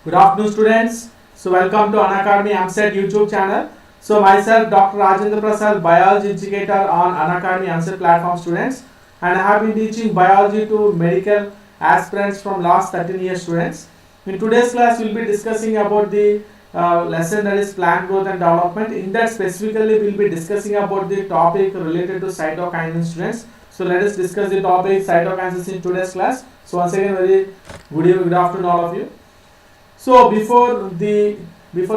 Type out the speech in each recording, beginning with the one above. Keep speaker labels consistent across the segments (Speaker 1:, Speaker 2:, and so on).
Speaker 1: Good afternoon, students. So, welcome to Unacademy EAMCET YouTube channel. So, myself, Dr.Rajendra Prasad, biology educator on Unacademy EAMCET platform, students, and I have been teaching biology to medical aspirants from last 13 years, students. In today's class, we will be discussing about the lesson that is plant growth and development. In that, specifically, we will be discussing about the topic related to cytokinins, students. So, let us discuss the topic cytokinins in today's class. So, once again, very good evening, good afternoon, all of you. So before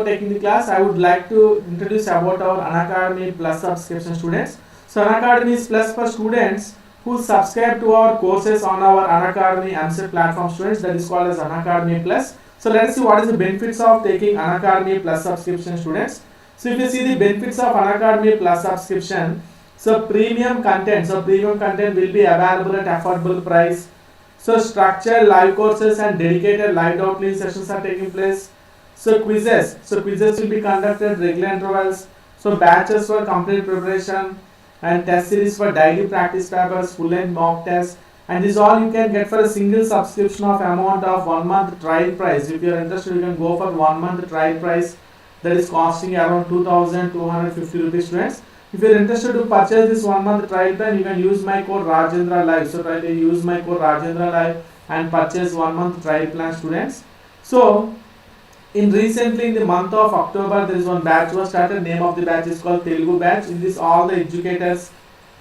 Speaker 1: taking the class, I would like to introduce about our Unacademy Plus subscription, students. So Unacademy is Plus for students who subscribe to our courses on our Unacademy EAMCET platform, students. That is called as Unacademy Plus. So let us see what is the benefits of taking Unacademy Plus subscription, students. So if you see the benefits of Unacademy Plus subscription, so premium content will be available at affordable price. So structured live courses and dedicated live outline sessions are taking place. So quizzes will be conducted at regular intervals. So batches for complete preparation and test series for daily practice papers, full length mock tests, and this all you can get for a single subscription of amount of 1 month trial price. If you are interested, you can go for 1 month trial price that is costing around 2,250 rupees, students. If you are interested to purchase this 1 month trial plan, you can use my code Rajendra Live. So try to use my code Rajendra Live and purchase 1 month trial plan, students. So recently in the month of October, there is one batch was started. Name of the batch is called Telugu batch. In this, all the educators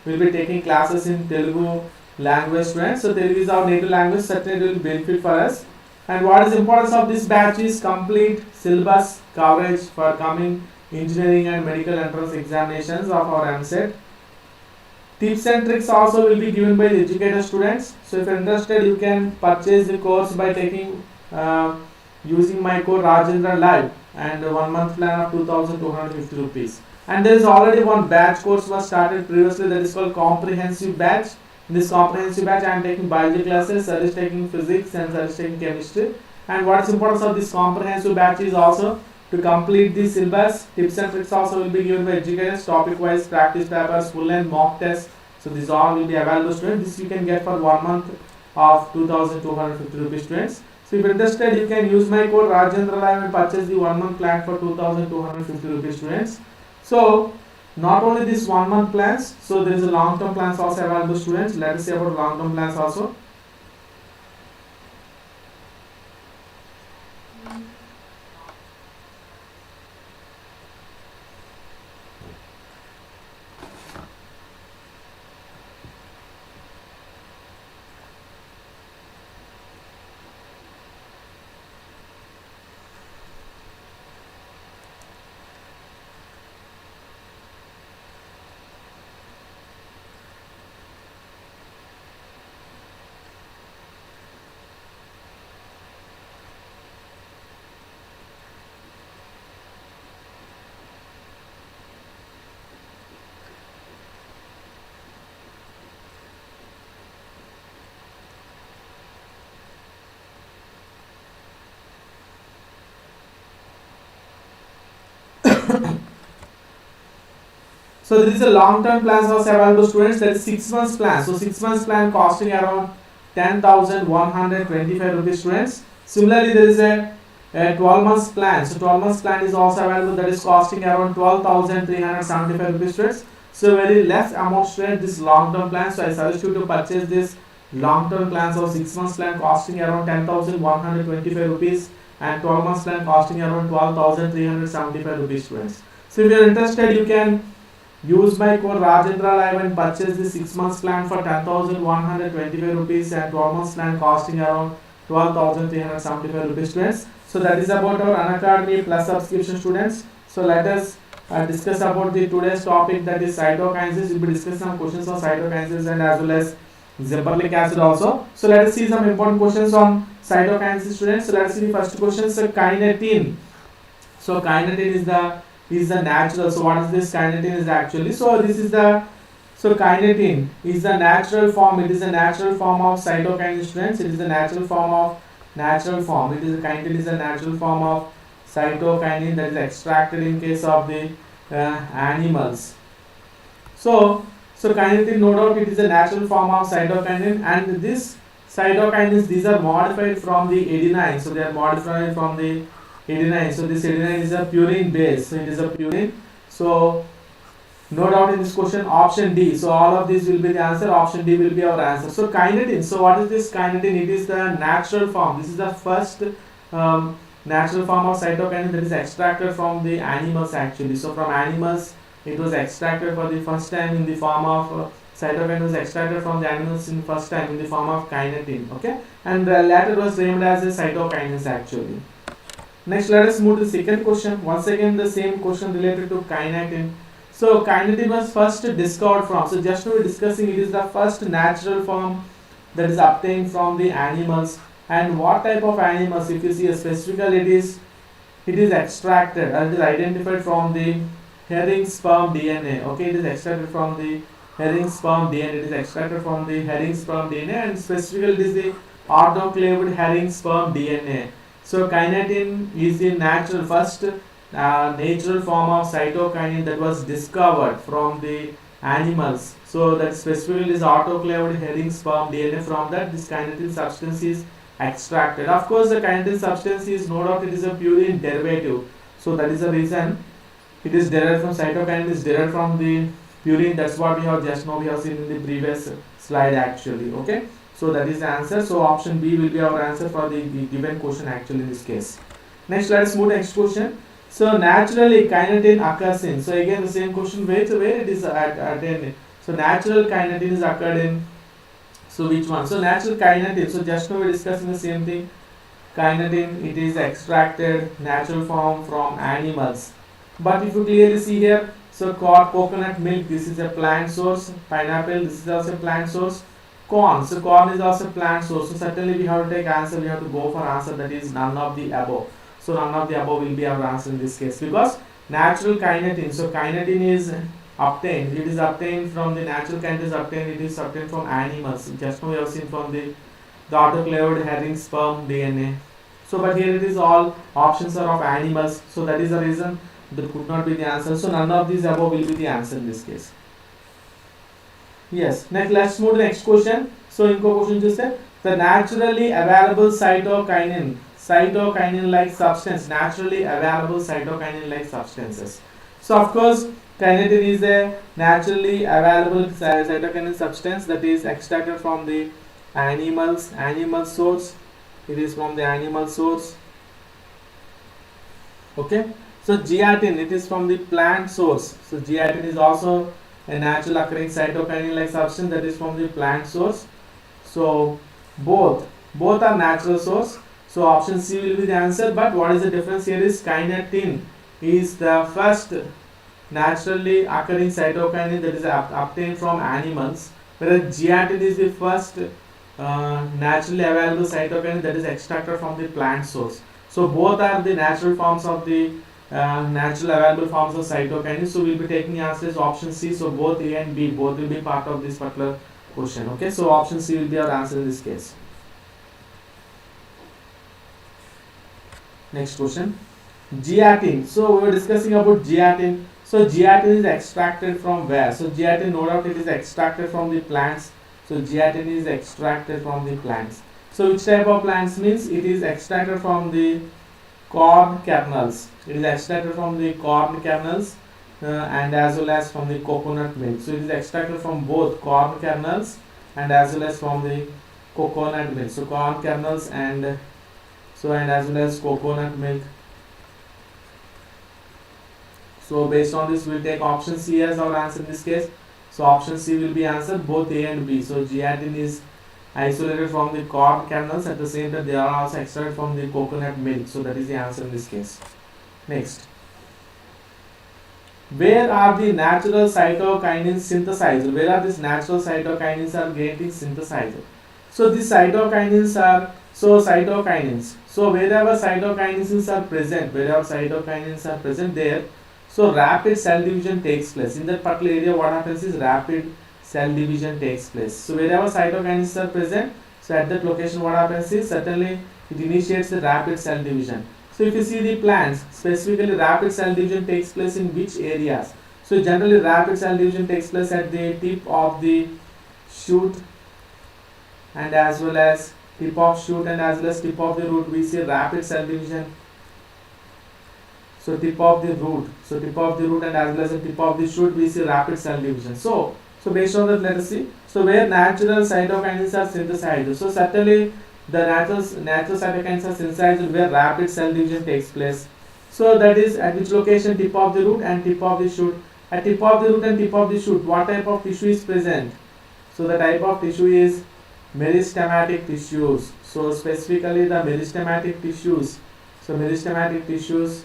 Speaker 1: will be taking classes in Telugu language, students. So Telugu is our native language. Certainly it will benefit for us. And what is the importance of this batch is complete syllabus coverage for coming engineering and medical entrance examinations of our EAMCET. Tips and tricks also will be given by the educator, students. So if you are interested, you can purchase the course by taking using my code Rajendra Live and 1 month plan of 2,250 rupees. And there is already one batch course was started previously, that is called comprehensive batch. In this comprehensive batch, I am taking biology classes, Sir is taking physics, and Sir is taking chemistry. And what is the importance of this comprehensive batch is also to complete the syllabus. Tips and tricks also will be given by educators, topic wise practice papers, full length mock tests. So this all will be available, students. This you can get for 1 month of 2,250 rupees, students. So if you are interested, you can use my code Rajendra Live and purchase the 1 month plan for 2,250 rupees, students. So not only this 1 month plans, so there is a long term plans also available, students. Let us see about long term plans also. So there is a long term plans also available, students. That is 6 months plan. So 6 months plan costing around 10,125 rupees, students. Similarly, there is a 12 months plan. So 12 months plan is also available, that is costing around 12,375 rupees, students. So very less amount, students, this long term plan. So I suggest you to purchase this long term plans of 6 months plan costing around 10,125 rupees and 12 months plan costing around 12,375 rupees, students. So if you are interested, you can use my code Rajendra Live and purchase the 6 months plan for 10,125 rupees and 12 months plan costing around 12,375 rupees, students. So that is about our Unacademy Plus subscription, students. So let us discuss about the today's topic, that is cytokinins. We will be discussing some questions on cytokinins and as well as zebratic acid also. So let us see some important questions on cytokinins, students. So let us see the first question. So kinetin. So kinetin is the natural. So what is this kinetin is actually? So this is kinetin is the natural form. It is a natural form of cytokinin, students. It is the natural form. Kinetin is a natural form of cytokinin that is extracted in case of the animals. So kinetin, no doubt, it is a natural form of cytokinin, and this cytokinins, these are modified from the adenine. So they are modified from the adenine. So this adenine is a purine base. So it is a purine. So no doubt in this question, option D. So all of these will be the answer. Option D will be our answer. So kinetin. So what is this kinetin? It is the natural form. This is the first natural form of cytokinin that is extracted from the animals actually. So from animals, it was extracted for the first time in the form of cytokinin was extracted from the animals in first time in the form of kinetin. Okay, and later was named as a cytokinins actually. Next, let us move to the second question. Once again, the same question related to kinetin. So kinetin was first discovered from. So just now we are discussing it is the first natural form that is obtained from the animals. And what type of animals? If you see specifically, it is extracted and it is identified from the herring sperm DNA. Okay, it is extracted from the herring sperm DNA. It is extracted from the herring sperm DNA, and specifically it is the autoclaved herring sperm DNA. So kinetin is the first natural form of cytokinin that was discovered from the animals. So that specifically is autoclaved herring sperm DNA. From that, this kinetin substance is extracted. Of course, the kinetin substance is no doubt it is a purine derivative. So that is the reason it is derived from cytokinin is derived from the purine. That's what we have just now we have seen in the previous slide actually. Okay. So that is the answer. So option B will be our answer for the given question actually in this case. Next, let us move to next question. So naturally kinetin occurs in. So again the same question, where it is attained. So natural kinetin is occurred in. So which one? So natural kinetin. So just now we are discussing the same thing. Kinetin, it is extracted natural form from animals. But if you clearly see here, so coconut milk, this is a plant source. Pineapple, this is also a plant source. Corn, so corn is also a plant source. So certainly we have to take answer. We have to go for answer that is none of the above. So none of the above will be our answer in this case, because natural kinetin. So kinetin is obtained. It is obtained from the natural kinetin is obtained. It is obtained from animals. Just now we have seen from the autoclaved herring sperm DNA. So but here it is all options are of animals. So that is the reason that could not be the answer. So none of these above will be the answer in this case. Yes. Next, let's move to the next question. So in question just said the naturally available cytokinin like substance, naturally available cytokinin like substances. So of course kinetin is a naturally available cytokinin substance that is extracted from the animal source. It is from the animal source. Okay. So geatin, it is from the plant source. So geatin is also a natural occurring cytokinin like substance that is from the plant source. So both are natural source. So option C will be the answer. But what is the difference here is kinetin is the first naturally occurring cytokinin that is obtained from animals, whereas geatin is the first naturally available cytokinin that is extracted from the plant source. So both are the natural forms of the natural available forms of cytokinin. So we will be taking answer as option C. So both A and B both will be part of this particular question. Okay, so option C will be our answer in this case. Next question, geatin. So we were discussing about geatin. So geatin is extracted from where? So geatin, no doubt it is extracted from the plants. So geatin is extracted from the plants. So which type of plants means it is extracted from the corn kernels. It is extracted from the corn kernels and as well as from the coconut milk. So it is extracted from both corn kernels and as well as from the coconut milk. So corn kernels and as well as coconut milk. So based on this, we will take option C as our answer in this case. So option C will be answered both A and B. So geatin is isolated from the corn kernels, at the same time they are also extracted from the coconut milk. So that is the answer in this case. Next, where are the natural cytokinins synthesized? Where are these natural cytokinins are getting synthesized? So these cytokinins are cytokinins. So wherever cytokinins are present, there, so rapid cell division takes place. In that particular area, what happens is rapid cell division takes place. So wherever cytokinins are present, so at that location what happens is certainly it initiates the rapid cell division. So if you see the plants, specifically rapid cell division takes place in which areas? So generally rapid cell division takes place at the tip of the shoot and as well as tip of shoot and as well as tip of the root, we see rapid cell division. So tip of the root, and as well as the tip of the shoot, we see rapid cell division. So based on that, let us see. So where natural cytokinins are synthesized. So certainly the natural cytokinins are synthesized where rapid cell division takes place. So that is at which location? Tip of the root and tip of the shoot. At tip of the root and tip of the shoot, what type of tissue is present? So the type of tissue is meristematic tissues. So specifically the meristematic tissues. So meristematic tissues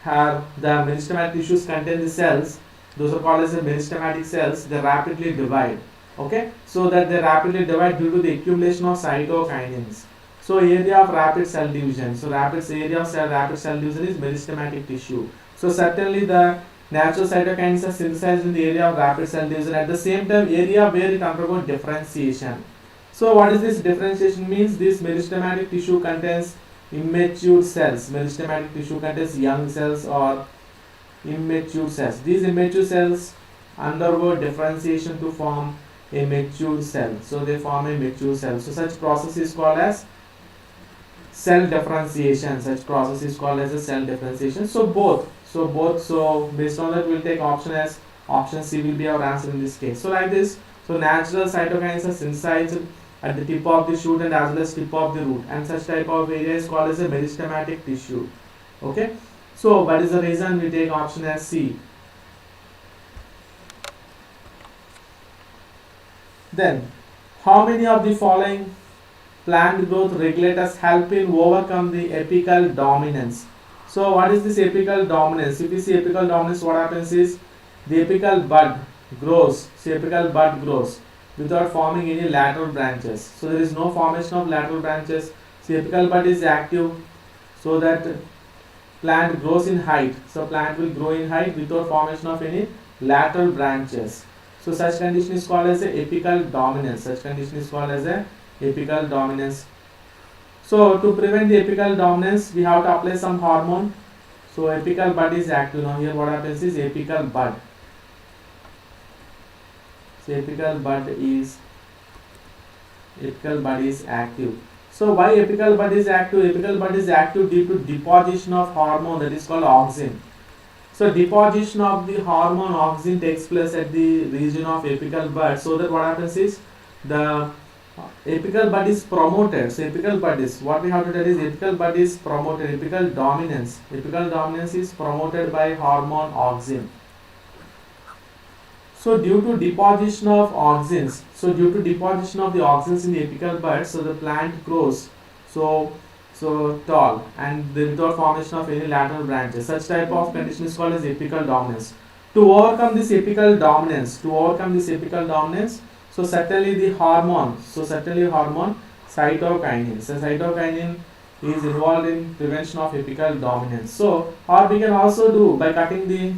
Speaker 1: have the meristematic tissues contain the cells. Those are called as the meristematic cells. They rapidly divide. Okay, so that they rapidly divide due to the accumulation of cytokinins. So area of rapid cell division. So rapid cell division is meristematic tissue. So certainly the natural cytokinins are synthesized in the area of rapid cell division. At the same time, area where it undergoes differentiation. So what is this differentiation means? This meristematic tissue contains immature cells. Meristematic tissue contains young cells or immature cells. These immature cells undergo differentiation to form a mature cell. So they form a mature cell. So such process is called as cell differentiation. Such process is called as a cell differentiation. So both. So based on that, we'll take option as option C will be our answer in this case. So like this. So natural cytokinins are synthesized at the tip of the shoot and as well as tip of the root, and such type of area is called as a meristematic tissue. Okay. So what is the reason we take option as C? Then, how many of the following plant growth regulators help in overcome the apical dominance? So what is this apical dominance? If you see apical dominance, what happens is the apical bud grows. See, apical bud grows without forming any lateral branches. So there is no formation of lateral branches. See, apical bud is active so that plant grows in height. So plant will grow in height without formation of any lateral branches. So such condition is called as a apical dominance. Such condition is called as a apical dominance. So to prevent the apical dominance, we have to apply some hormone. So apical bud is active. Now here what happens is apical bud. So apical bud is active. So why apical bud is active? Apical bud is active due to deposition of hormone that is called auxin. So deposition of the hormone auxin takes place at the region of apical bud. So that what happens is the apical bud is promoted. So apical bud is, what we have to tell is apical bud is promoted. Apical dominance is promoted by hormone auxin. So due to deposition of auxins, due to deposition of the auxins in the apical bud, so the plant grows so tall and without formation of any lateral branches. Such type of condition is called as apical dominance. To overcome this apical dominance, so certainly the hormone, cytokinin. So cytokinin is involved in prevention of apical dominance. So, or we can also do by cutting the,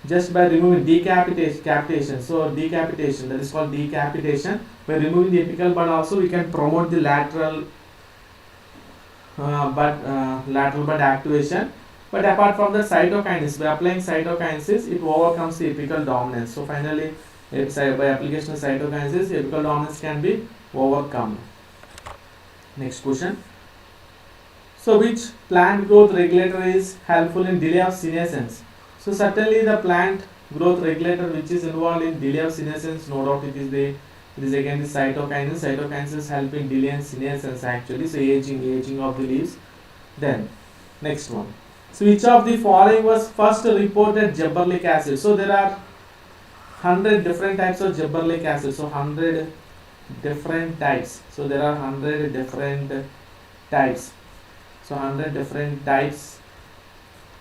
Speaker 1: just by removing decapitation. So decapitation, that is called decapitation. By removing the apical bud also we can promote the lateral bud activation. But apart from the cytokinins, by applying cytokinins, it overcomes the apical dominance. So finally, by application of cytokinins, apical dominance can be overcome. Next question. So which plant growth regulator is helpful in delay of senescence? So certainly the plant growth regulator which is involved in delay of senescence, no doubt it is again the cytokinins. Cytokinins help in delay in senescence actually. So aging of the leaves. Then next one. So which of the following was first reported gibberellic acid? So there are 100 different types of gibberellic acid. So 100 different types. So there are 100 different types. So 100 different types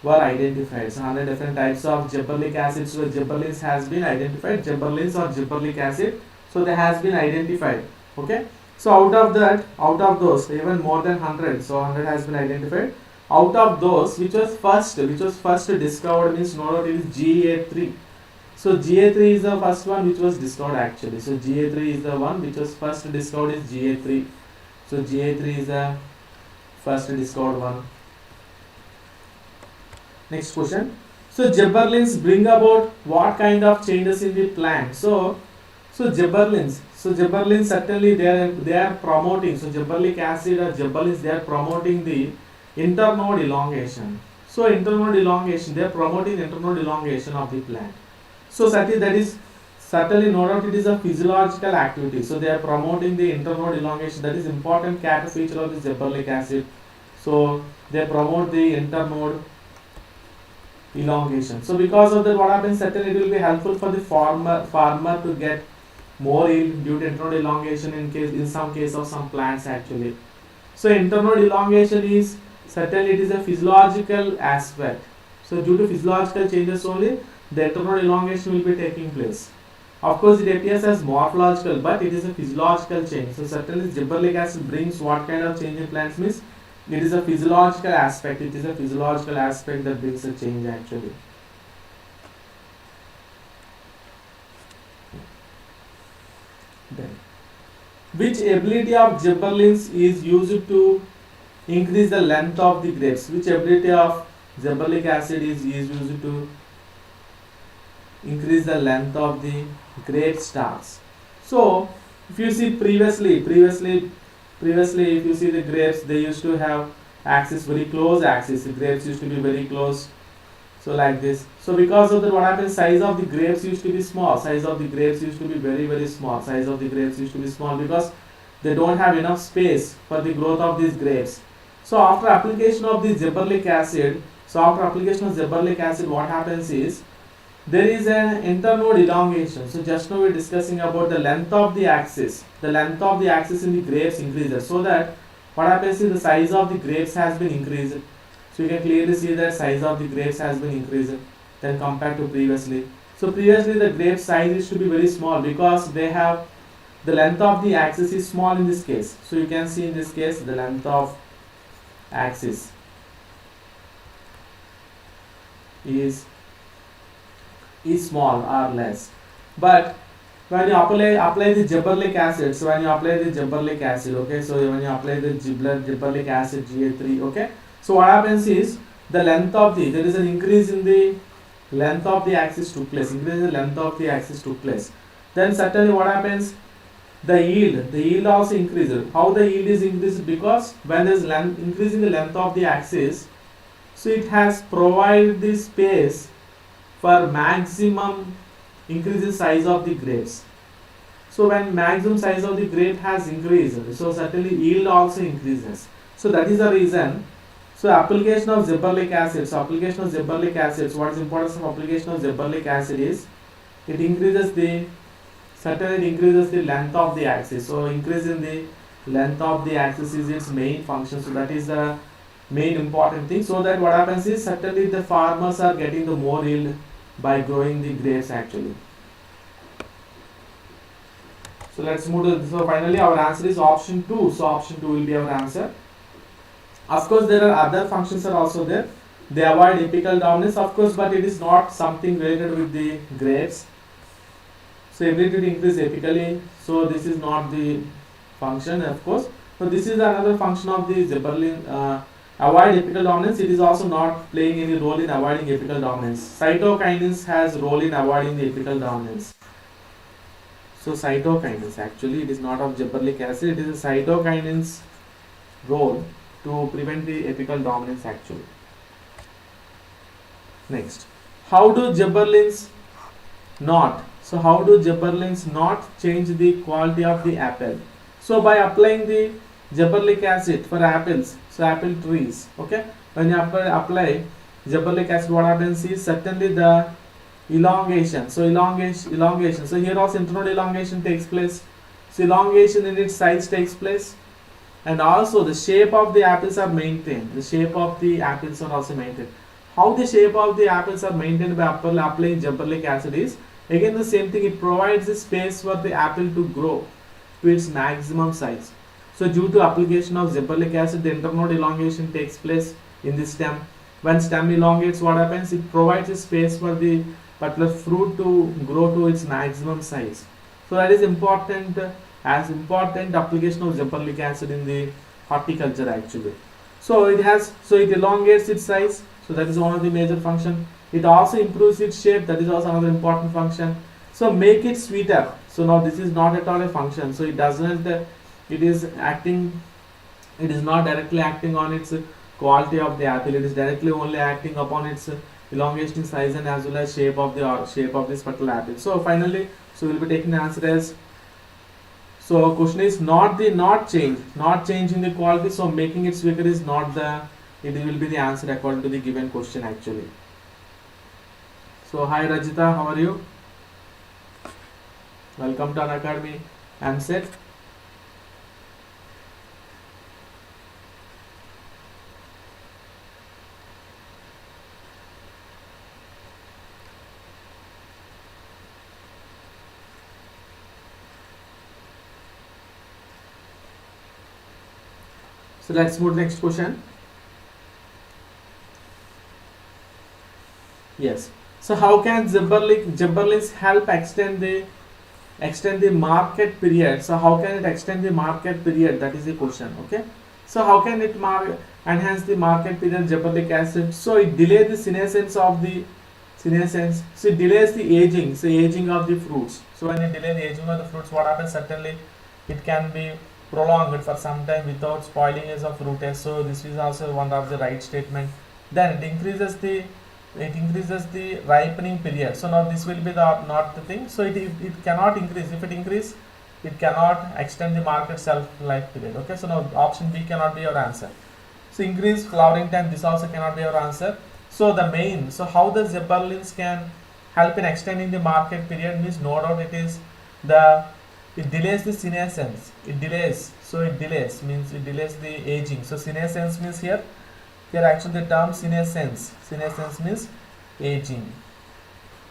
Speaker 1: were identified. So 100 different types of gibberellic acid. So gibberellins has been identified. Gibberellins or gibberellic acid. So they has been identified. Okay. So out of those, even more than 100. So 100 has been identified. Out of those, which was first discovered, means no doubt it is GA3. So GA3 is the first one which was discovered actually. So GA3 is the one which was first discovered is GA3. So GA3 is the first discovered one. Next question. So gibberellins bring about what kind of changes in the plant? So So gibberellins. So gibberellins certainly they are promoting. So gibberellic acid or gibberellins, they are promoting the internode elongation. So internode elongation, they are promoting internode elongation of the plant. So that is certainly no doubt it is a physiological activity. So they are promoting the internode elongation. That is important character feature of the gibberellic acid. So they promote the internode elongation. So because of that, what happens, certainly it will be helpful for the farmer to get more yield due to internode elongation in some case of some plants actually. So internode elongation is certainly it is a physiological aspect. So due to physiological changes only the internode elongation will be taking place. Of course, it appears as morphological, but it is a physiological change. So certainly gibberellic acid brings what kind of change in plants means it is a physiological aspect. It is a physiological aspect that brings a change actually. Then, which ability of gibberellins is used to increase the length of the grapes? Which ability of gibberellic acid is used to increase the length of the grape stalks? So if you see previously if you see the grapes, they used to have axis, very close axis. The grapes used to be very close, so like this. So because of that, what happens, size of the grapes used to be small. Size of the grapes used to be very small. Size of the grapes used to be small because they don't have enough space for the growth of these grapes. So after application of the gibberellic acid, what happens is there is an internode elongation. So just now we are discussing about the length of the axis. The length of the axis in the grapes increases, so that what happens is the size of the grapes has been increased. So you can clearly see that size of the grapes has been increased than compared to previously. So previously the grape size used to be very small because they have the length of the axis is small in this case. So you can see in this case the length of axis is small or less. But when you apply the gibberellic acid, so when you apply the gibberellic acid, okay, so when you apply the gibberellic acid Ga3, okay, so what happens is the length of the, there is an increase in the length of the axis took place, then certainly what happens, the yield also increases. How the yield is increased? Because when there is increase in the length of the axis, so it has provided the space for maximum increase in size of the grapes. So when maximum size of the grape has increased, so certainly yield also increases. So that is the reason. So application of gibberellic acid. So application of gibberellic acid. So what is the importance of application of gibberellic acid is it increases the length of the axis. So increasing the length of the axis is its main function. So that is the main important thing. So that what happens is certainly the farmers are getting the more yield by growing the grapes actually. So let's move to, so finally our answer is option 2. So option 2 will be our answer. Of course there are other functions are also there. They avoid apical dominance, of course, but it is not something related with the grapes. So ability to increase apically, so this is not the function, of course. So this is another function of the gibberellin, avoid apical dominance. It is also not playing any role in avoiding apical dominance. Cytokinins has role in avoiding the apical dominance. So cytokinins, actually it is not of gibberellic acid, it is a cytokinins role to prevent the apical dominance actually. Next, how do gibberellins not? So how do gibberellins not change the quality of the apple? So by applying the gibberellic acid for apples, so apple trees, okay, when you apply gibberellic acid, what happens is certainly the elongation. So elongation. So here also internode elongation takes place. So elongation in its size takes place, and also the shape of the apples are maintained. The shape of the apples are also maintained. How the shape of the apples are maintained by applying gibberellic acid is again the same thing. It provides a space for the apple to grow to its maximum size. So due to application of gibberellic acid, the internode elongation takes place in the stem. When stem elongates, what happens? It provides a space for the particular fruit to grow to its maximum size. So that is important, as important application of gibberellic acid in the horticulture actually. So it elongates its size. So that is one of the major function. It also improves its shape. That is also another important function. So make it sweeter. So now this is not at all a function. So it doesn't. It is acting. It is not directly acting on its quality of the apple. It is directly only acting upon its elongation size and as well as shape of this particular apple. So finally, so we'll be taking the answer as. So question is not changing the quality. So making it sweeter is not the. It will be the answer according to the given question actually. So hi Rajita, how are you? Welcome to Unacademy EAMCET. So let's move to the next question. Yes. So how can gibberellins help extend the market period? So how can it extend the market period? That is the question. Okay. So how can it enhance the market period? Gibberellic acid. So it delays the senescence. So it delays the aging. So aging of the fruits. So when it delays the aging of the fruits, what happens? Certainly, it can be prolonged for some time without spoiling age of fruit test. So this is also one of the right statement. Then it increases the ripening period. So now this will be not the thing. So it cannot increase. If it increase, it cannot extend the market shelf life period. Okay. So now option B cannot be your answer. So increase flowering time. This also cannot be your answer. So how the gibberellins can help in extending the market period means no doubt it delays the senescence. It delays the aging. So senescence means here actually the term senescence means aging,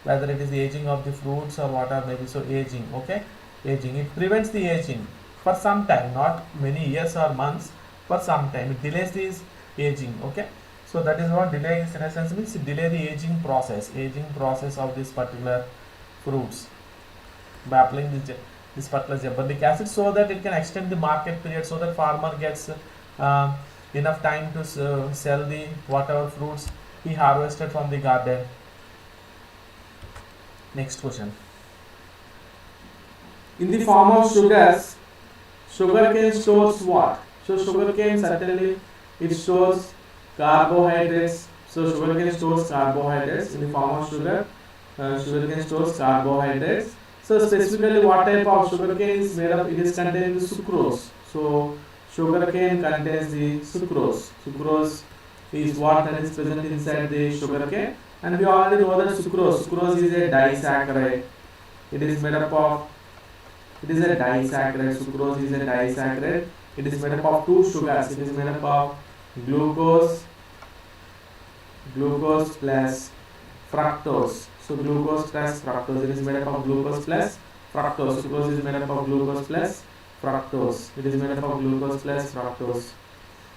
Speaker 1: whether it is the aging of the fruits or what are maybe. So aging, okay, aging. It prevents the aging for some time, not many years or months, for some time. It delays this aging, okay. So that is what delay senescence means. Delay the aging process of this particular fruits by applying this particular gibberellic acid, so that it can extend the market period, so that farmer gets enough time to sell the whatever fruits he harvested from the garden. Next question. In the form of sugars, sugarcane stores what? So sugarcane certainly it stores carbohydrates. So sugarcane stores carbohydrates in the form of sugar. Sugarcane stores carbohydrates. So specifically what type of sugarcane is made of? It is contained with sucrose. So sugarcane contains the sucrose. Sucrose is what that is present inside the sugarcane, and we already know that sucrose is a disaccharide. It is made up of. It is a disaccharide. Sucrose is a disaccharide. It is made up of two sugars. It is made up of glucose plus fructose. So glucose plus fructose. It is made up of glucose plus fructose. Sucrose is made up of glucose plus fructose. It is made up of glucose plus fructose.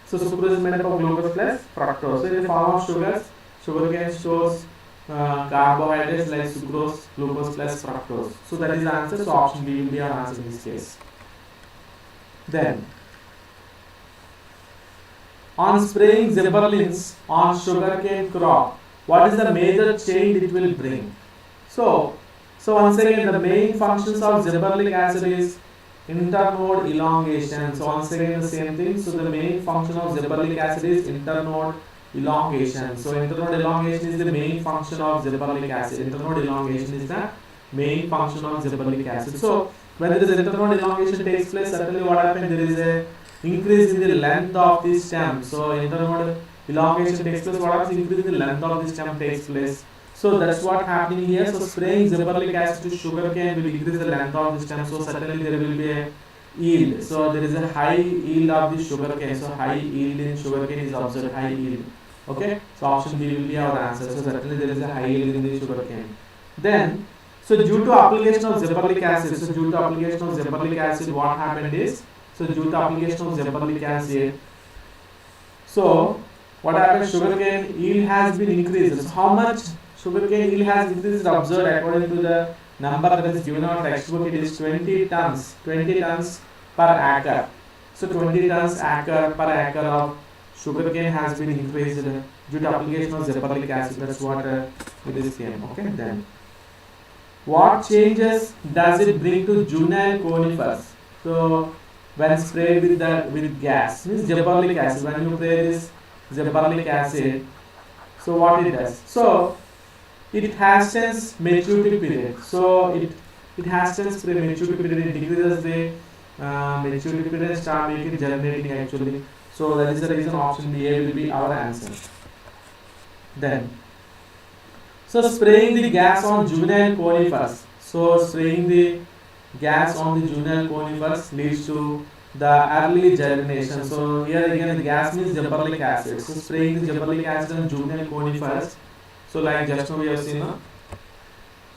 Speaker 1: So sucrose is made up of glucose plus fructose. So in the form of sugars, sugarcane stores carbohydrates like sucrose, glucose plus fructose. So that is the answer. So option B will be our answer in this case. Then on spraying gibberellins on sugarcane crop, what is the major change it will bring? So once again, the main functions of gibberellic acid is internode elongation. So once again the same thing. So the main function of gibberellic acid is internode elongation. So internode elongation is the main function of gibberellic acid. Internode elongation is the main function of gibberellic acid. So when there is internode elongation takes place, certainly what happens, there is a increase in the length of the stem. So internode elongation takes place, what happens? Increase in the length of the stem takes place. So that's what happening here. So spraying gibberellic acid to sugarcane will increase the length of the stem. So certainly there will be a yield. So there is a high yield of the sugarcane. So high yield in sugarcane is observed. High yield. Okay. So option B will be our answer. So certainly there is a high yield in the sugarcane. Then, so due to application of gibberellic acid. So due to application of gibberellic acid, what happened is, so due to application of gibberellic acid, so what happens? Sugarcane yield has been increased. So how much sugarcane yield has increased observed according to the number that is given on textbook? It is 20 tons per acre. So 20 tons per acre of sugarcane has been increased due to application of gibberellic acid. That's what it is came. Okay, then What changes does it bring to juvenile conifers? So when sprayed with gas, means gibberellic acid. When you spray this gibberellic acid, so what it does? So it hastens maturity period. So it hastens maturity period. It decreases the maturity period, start making germinating actually. So that is the reason option B will be our answer. Then, so spraying the gas on juvenile conifers. So spraying the gas on the juvenile conifers leads to the early germination. So here again the gas means gibberellic acid. So spraying the gibberellic acid on juvenile conifers. So like just now we have seen.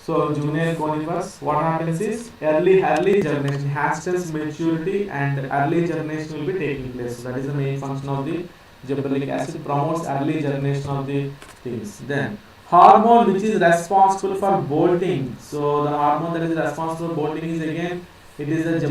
Speaker 1: So juvenile conifers, what happens is early germination, hastens maturity and early germination will be taking place. So that is the main function of the gibberellic acid, promotes early germination of the things. Then hormone which is responsible for bolting. So the hormone that is responsible for bolting is again it is the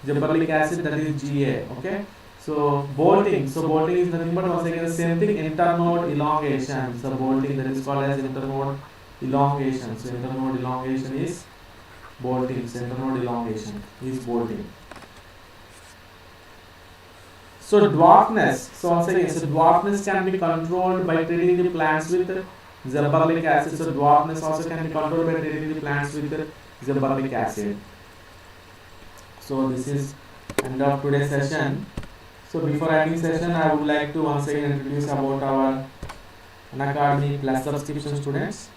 Speaker 1: gibberellic acid, that is GA. Okay. So bolting is nothing but once again the same thing, internode elongation. So bolting, that is called as internode elongation. So internode elongation is bolting. So internode elongation is bolting. So dwarfness. So once again, so dwarfness can be controlled by treating the plants with gibberellic acid. So dwarfness also can be controlled by treating the plants with gibberellic acid. So this is end of today's session. So before ending session, I would like to once again introduce about our Unacademy Plus subscription students.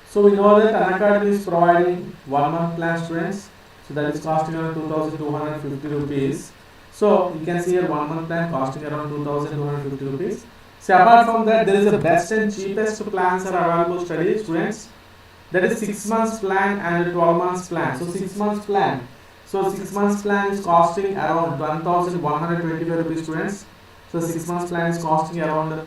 Speaker 1: So we know that Unacademy is providing 1 month plan students. So that is costing around 2,250 rupees. So you can see here 1 month plan costing around 2,250 rupees. So apart from that, there is the best and cheapest plans are available to study students. That is 6 months plan and 12 months plan. So 6 months plan. So 6 months plan is costing around 1,125 rupees students. So 6 months plan is costing around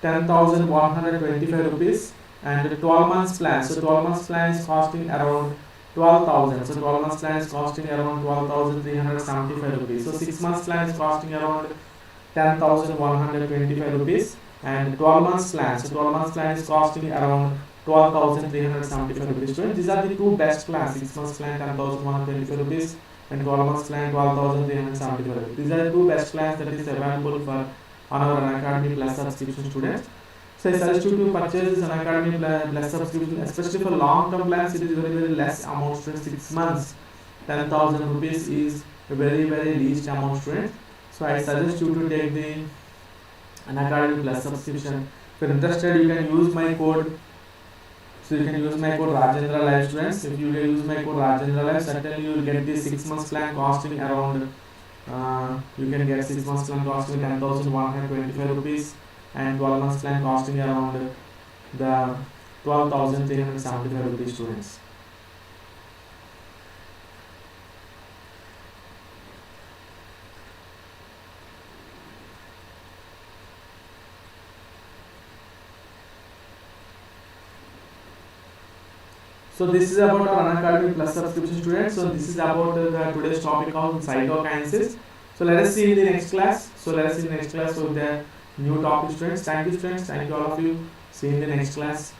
Speaker 1: 10,125 rupees. And the 12 months plan. So 12 months plan is costing around 12,000. So 12 months plan is costing around 12,375 rupees. So 6 months plan is costing around 10,125 rupees. And 12 months plan. So 12 months plan is costing around 12,375 rupees. So these are the two best plans. 6 months plan 10,125 rupees and 12 months plan 12,375 rupees. These are the two best plans that is available for on our Unacademy Plus subscription students. So I suggest you to purchase this Unacademy Plus subscription, especially for long-term plans. It is very less amount students. 6 months, 10,000 rupees is a very least amount students. So I suggest you to take the Unacademy Plus subscription. If you're interested, you can use my code. So you can use my code Rajendra Live students. If you use my code Rajendra Live, certainly you will get the 6 months plan costing around. You can get 6 months plan costing 10,125 rupees. And 12 months plan costing around the 12,375 rupees students. So this is about our Unacademy Plus subscription students. So this is about today's topic of cytokinins. So let us see in the next class. So the new topic students. Thank you students. Thank you all of you. See you in the next class.